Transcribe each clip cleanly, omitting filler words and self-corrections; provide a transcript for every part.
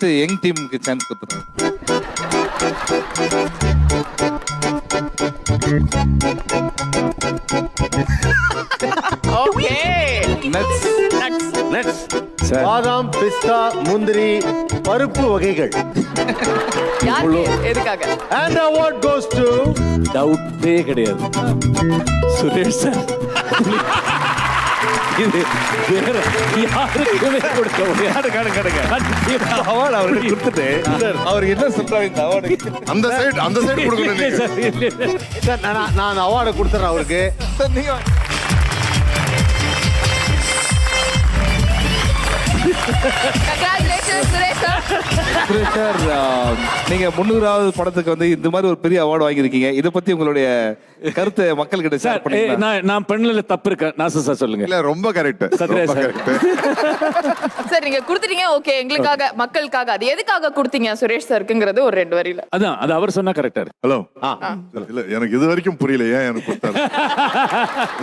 First young டீமுக்கு chance கொடுத்துறேன். Okay nuts nuts பாதாம், பிஸ்தா, முந்திரி, பருப்பு வகைகள். யாருக்கு எதுக்காக And the award goes to டவுட்டே கிடையாது சுரேஷ் சார். இது வேற யாருக்குமே கொடுக்க முடியாது. அவார்டு அவருக்கு கொடுத்துட்டு அவருக்கு என்ன சொல்றாங்க இந்த அவார்டு? அந்த சைடு கொடுக்கணும் இல்லை நீங்க. சார், இல்லை, இல்லை. சார், நான் அந்த அவார்டை கொடுத்துறேன் அவருக்கு. நீங்க congratulations Suresh sir. Suresh sir, நீங்க 300வது படத்துக்கு வந்து இந்த மாதிரி ஒரு பெரிய அவார்டு வாங்கியிருக்கீங்க. இதை பத்தி உங்களுடைய கருத்தை மக்கள் கிட்ட சார் ஷேர் பண்ணீங்களா? நான் பண்ணல தப்பு இருக்கேன். நாசர் சார் சொல்லுங்க. இல்ல ரொம்ப கரெக்ட். சத்யா சார். சார் நீங்க கொடுத்துட்டீங்க ஓகே, எங்களுக்காக மக்களுக்காக அது எதுக்காக கொடுத்தீங்க சுரேஷ் சாருக்குங்கிறது ஒரு 2 வரியில. அதான் அது அவர் சொன்னா கரெக்டா இருக்கு. ஹலோ. இல்ல எனக்கு இது வரைக்கும் புரியல ஏன் எனக்கு கொடுத்தாரு.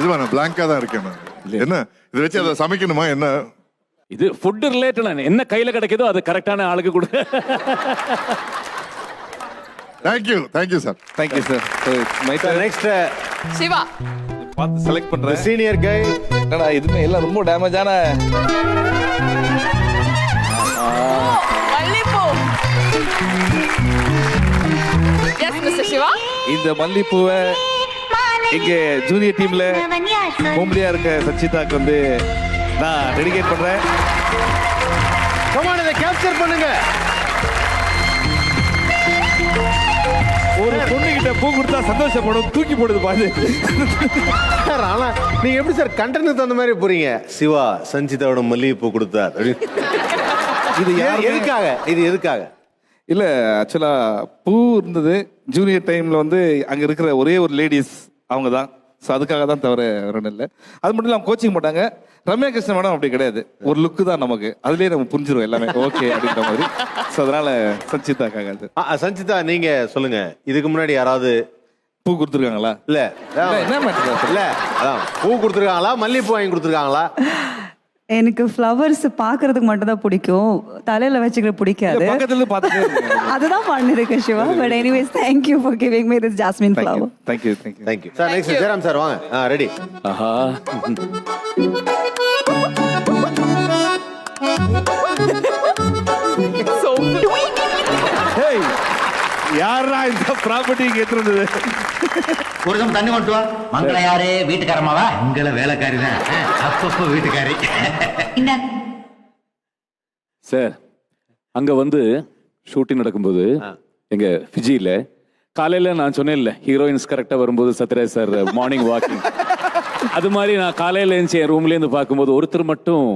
இதுவா நான் பிளாங்கா தான் இருக்கேன் நான். என்ன இதை வச்சு அதை சமைக்கணுமா என்ன? இது ஃபுட் ரிலேட்டட். என்ன கையில கிடைக்குதோ அது கரெக்டான ஆளுக்கு கொடு. Thank you sir. Thank you sir. My next Siva பார்த்து செலக்ட் பண்றேன். சீனியர் கை. என்னடா இதுமே எல்லாம் ரொம்ப டேமேஜான மல்லிப்பூ. Yes mister Siva. இந்த மல்லிப்பூவை இங்க ஜூனியர் டீம்ல ஹோம்லியா இருக்க சச்சிதாக்கு வந்து நான் டெடிகேட் பண்றேன். கமான், இதை கேப்சர் பண்ணுங்க. ஒரு பொண்ணு கிட்ட பூ கொடுத்தா சந்தோஷப்படும், தூக்கி போடுது பாரு. சார், ஆனா நீங்க எப்படி சார் கண்டென்ட் தகுந்த மாதிரி போறீங்க? சிவா சஞ்சிதாவோட மல்லிகைப்பூ கொடுத்தார். இது எதுக்காக? இது எதுக்காக? இல்ல ஆக்சுவலா பூ இருந்தது ஜூனியர் டைம்ல வந்து அங்க இருக்கிற ஒரே ஒரு லேடிஸ் அவங்க தான். ஸோ அதுக்காக தான் தவிர வேற இல்லை. அது மட்டும் இல்லாமல் கோச்சிங் போட்டாங்க. ரம்யா கிருஷ்ணன் மேடம் அப்படி கிடையாது. ஒரு லுக்கு தான் நமக்கு, அதுலயே நம்ம புரிஞ்சிடும் எல்லாமே ஓகே அப்படின்ற மாதிரி. ஸோ அதனால சஞ்சிதாக்காக அது. சஞ்சிதா நீங்க சொல்லுங்க, இதுக்கு முன்னாடி யாராவது பூ கொடுத்துருக்காங்களா? இல்ல என்ன மேட்டர்? இல்ல அதான் பூ கொடுத்துருக்காங்களா, மல்லிகைப்பூ வாங்கி கொடுத்துருக்காங்களா? எனக்கு ஃப்ளவர்ஸ் பாக்குறதுக்கு மட்டும் தான் பிடிக்கும், தலையில வச்சுக்கிற பிடிக்காது. பக்கத்துல பார்த்துட்டே இருக்கேன். அதுதான் பண்ணிருக்கேன் Siva. But anyways thank you for giving me this jasmine flower. Thank you. Sir next Jayaram sir வாங்க. ரெடி. ஆஹா. ஹேய், யாரா இந்த ப்ராப்பர்ட்டி கேட்கிறது? ஒரு தம் தண்ணி கொண்டு வா. மங்கள யாரு? வீட்டுக்காரமாவா? மங்கள வேலைக்காரி தான். அப்பப்போ வீட்டுக்காரி. சார் அங்க வந்து ஷூட்டிங் நடக்கும்போது எங்க ஃபிஜியில காலையில நான் சொன்னேன்ல ஹீரோயின்ஸ் கரெக்டா வரும்போது சத்யராஜ் சார் மார்னிங் வாக்கிங், அது மாதிரி நான் காலையில எழுந்து என் ரூம்ல இருந்து பார்க்கும்போது ஒருத்தர் மட்டும்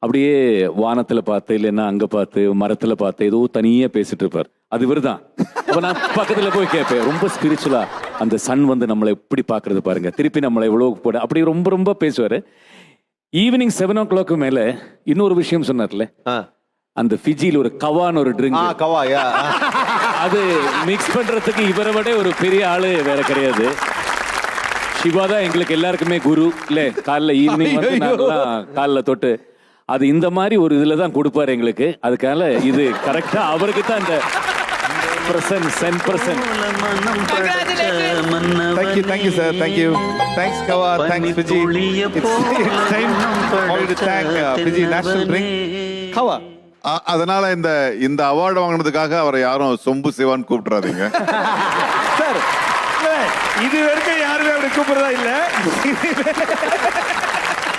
அப்படியே வானத்துல பார்த்து இல்லைன்னா அங்க பார்த்து மரத்துல பார்த்து ஏதோ தனியா பேசிட்டு இருப்பார். அது இவர்தான். அப்ப நான் பக்கத்துல போய் கேட்பேன், ரொம்ப ஸ்பிரிச்சுவலா அந்த சன் வந்து நம்மளை எப்படி பாக்குறது பாருங்க, திருப்பி நம்மளை எவ்வளவு போட அப்படி ரொம்ப ரொம்ப பேசுவாரு. ஈவினிங் 7 o'clock மேல இன்னொரு விஷயம் சொன்னார்ல, அந்த ஃபிஜியில் ஒரு கவான்னு ஒரு ட்ரிங்க், கவா, அது மிக்ஸ் பண்றதுக்கு இவரை விட ஒரு பெரிய ஆளு வேற கிடையாது. சிவா தான் எங்களுக்கு எல்லாருக்குமே குரு இல்ல. காலைல ஈவினிங் வந்து நாங்கெல்லாம் காலில் தொட்டு அது இந்த மாதிரி ஒரு இதுல தான் கொடுப்பாரு எங்களுக்கு. அதுக்காக இது கரெக்டா அவருக்கு தான் இந்த present 10%. Thank you sir. Thanks Kawa. Thanks Fiji. It's time for you to thank Fiji National Drink Kawa. அதனால இந்த அவார்டு வாங்கினதுக்காக அவரை யாரும் சொம்பு சிவான்னு கூப்பிட்டுறாதீங்க சார். இது வரைக்கும் யாருமே அப்படி கூப்பிடுறதா இல்ல.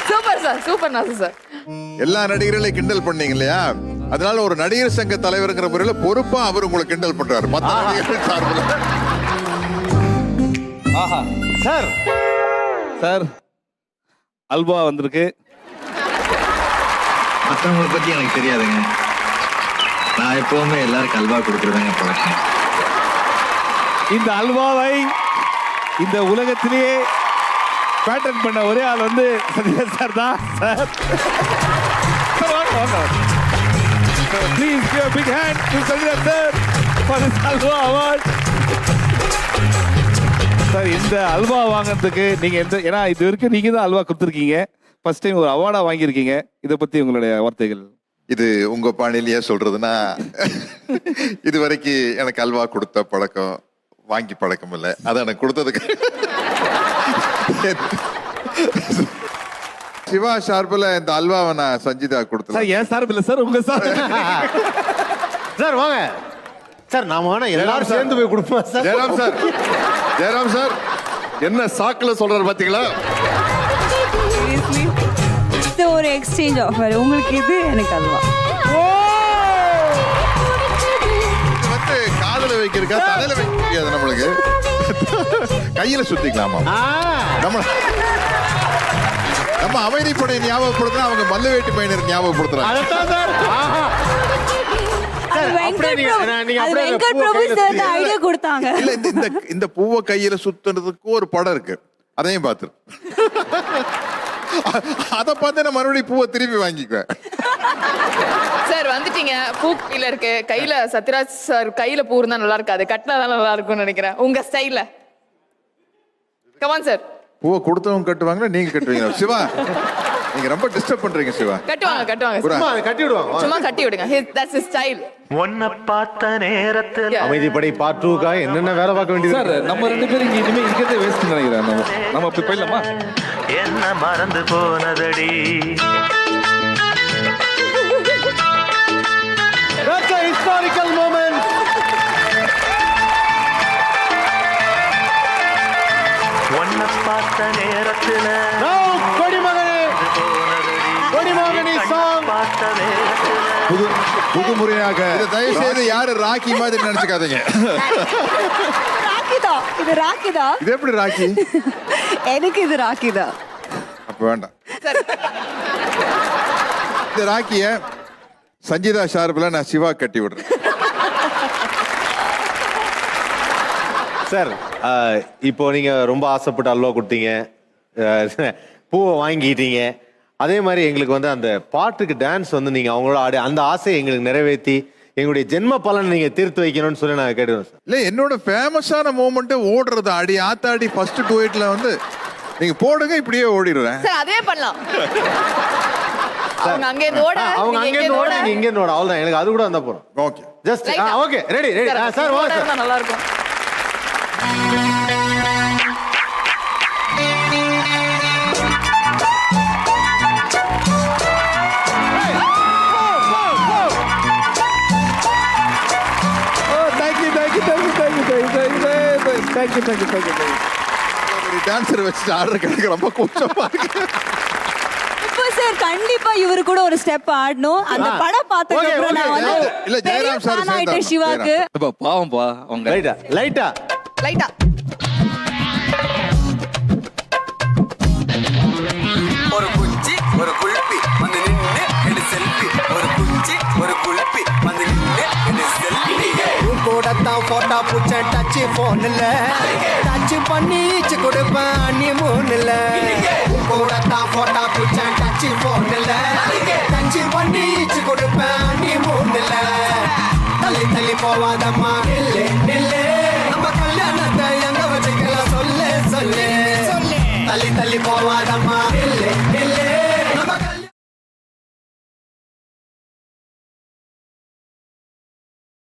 Super sir, super Nasser sir. எல்லா நடிகர்களையும் கிண்டல் பண்ணீங்க இல்லையா, அதனால ஒரு நடிகர் சங்க தலைவர்ங்கிற முறையில பொறுப்பா அவர் உங்களை கிண்டல் பண்றாரு மத்த நடிகர்கள் சார்பில். ஆஹா சார் அல்வா வந்திருக்கு. மற்றவங்களை பத்தி எனக்கு தெரியாதுங்க. நான் எப்பவுமே எல்லாருக்கும் அல்வா கொடுக்குறதாங்க பழக்கம். இந்த அல்வாவை இந்த உலகத்திலேயே பேட்டன் பண்ண ஒரே ஆள் வந்து சத்யராஜ் சார் தான். Sir please give a big hand to Sathyaraj sir for this halwa award. Sir இந்த அல்வா வாங்குறதுக்கு நீங்க ஏன்னா இது வரைக்கும் நீங்க தான் அல்வா கொடுத்துருக்கீங்க, ஃபர்ஸ்ட் டைம் ஒரு அவார்டா வாங்கியிருக்கீங்க. இதை பத்தி உங்களுடைய வார்த்தைகள்? இது உங்க பாணியிலேயே சொல்றதுன்னா இது வரைக்கும் எனக்கு அல்வா கொடுத்த பழக்கம் வாங்கி பழக்கம் இல்லை. அதை எனக்கு கொடுத்ததுக்கு சிவா ஷார்பில் இந்த அல்வாவை நான் சஞ்சிதா கொடுத்தேன். சார் ஏன் சார் இல்ல சார் உங்க சார். சார் வாங்க சார், நாம வேணா எல்லாரும் சேர்ந்து போய் கொடுப்போம் sir. Jayaram sir, Jayaram sir என்ன சாக்குல சொல்றாரு பாத்தீங்களா? இது ஒரு எக்ஸ்சேஞ்ச் ஆஃபர். உங்களுக்கு இது, எனக்கு அல்வா. இது வந்து காதுல வைக்கிறக்கா தலையில வைக்க முடியாது நம்மளுக்கு. கையில சுத்திக்கலாமா? நம்ம அமைதிப்படை ஞாபகப்படுத்தினா அவங்க மல்லுவேட்டி பையனர் ஞாபகப்படுத்துறாங்க. அதான் சார். ஐடியா கொடுத்தாங்க. இல்ல இந்த பூவை கையில சுத்துறதுக்கு ஒரு படம் இருக்கு, அதையும் பாத்து அத பார்த்து நான் மறுபடியும் பூவை திருப்பி வாங்கிக்குவேன். சார் வந்துட்டீங்க, பூ கையில இருக்கு, கையில சத்யராஜ் சார் கையில பூ இருந்தா நல்லா இருக்காது, கட்டினாதான் நல்லா இருக்கும்னு நினைக்கிறேன் உங்க ஸ்டைல்ல. Come on sir. பூவை கொடுத்தவங்க கட்டுவாங்களா நீங்க கட்டுவீங்க? சிவா நீங்க ரொம்ப டிஸ்டர்ப் பண்றீங்க சிவா. கட்டுவாங்க கட்டுவாங்க சும்மா அதை கட்டி விடுவாங்க. சும்மா கட்டி விடுங்க. That's his style. ஒன்ன பார்த்த நேரத்தில் அமைதிப்படை பார்ட் 2 என்னென்ன வேலை பார்க்க வேண்டியது சார் நம்ம 2 பேரும் இங்க இனிமே இருக்கிறதே வேஸ்ட் நினைக்கிறேன். நம்ம போய் போயிடலாமா? என்ன மறந்து போனதடி. That's a historical moment. ஒன்ன பார்த்த நேரத்தில் Now கொடிமகனே, கொடிமகனி song. பார்த்த நேரத்தில் புது முறையாக தயவு செய்து யாரு ராக்கி மாதிரி நினைச்சுக்காதீங்க. ராக்கிதா, இது ராக்கிதா. இது எப்படி ராக்கி? எனக்கு இது ராக்கிதா. அப்ப வேண்டாம். இந்த ராக்கிய சஞ்சிதா ஷார்ப்ல நான் சிவா கட்டி விடுறேன். சார் இப்போ நீங்க ரொம்ப ஆசைப்பட்டு அல்வா கொடுத்தீங்க, பூவை வாங்கிட்டீங்க. அதே மாதிரி எங்களுக்கு வந்து அந்த பாட்டுக்கு டான்ஸ் வந்து நீங்க அவங்களோட ஆடி அந்த ஆசையை எங்களுக்கு நிறைவேற்றி எங்களுடைய ஜென்ம பலனை நீங்க தீர்த்து வைக்கணும்னு சொல்லி நான் கேட்டுருவேன் சார். இல்ல என்னோட ஃபேமஸான மூமெண்ட் ஓடுறது, அடி ஆத்தாடி ஃபர்ஸ்ட் டூயட்ல வந்து நீங்க போடுங்க, இப்படியே ஓடிடுறேன். சார் அதே பண்ணலாம். அவங்க அங்க இருந்து ஓட, அவங்க அங்க இருந்து ஓட, நீங்க இங்க இருந்து ஓட, அவ்வளவுதான். எனக்கு அது கூட வந்தா போறோம். Okay just okay, ready ready sir. வாங்க சார். நல்லா இருக்கும். டான்சர் வச்சு ஆடுறதுக்கு எனக்கு ரொம்ப கூச்சமா இருக்கு. இப்போ சார் கண்டிப்பா இவரு கூட ஒரு ஸ்டெப் ஆடணும். அந்த படம் பார்த்ததுக்கு அப்புறம் நான் வந்து இல்ல ஜெயராம் சார் ஆயிட்டேன் சிவாக்கு. பாவம்பா அவங்க லைட்டா லைட்டா லைட்டா ஒரு குச்சி ஒரு குல்பி வந்து நின்னு எடு செல்ஃபி. ஒரு குச்சி ஒரு குல்பி வந்து நின்னு எடு செல்ஃபி. கூடத்தான் போட்டா பூச்ச டச் போன்ல டச் பண்ணிச்சு கொடுப்பேன் நீ மூணுல. கூடத்தான் போட்டா பூச்ச டச் போன்ல டச் பண்ணிச்சு கொடுப்பேன் நீ மூணுல. தள்ளி தள்ளி போவாதம்மா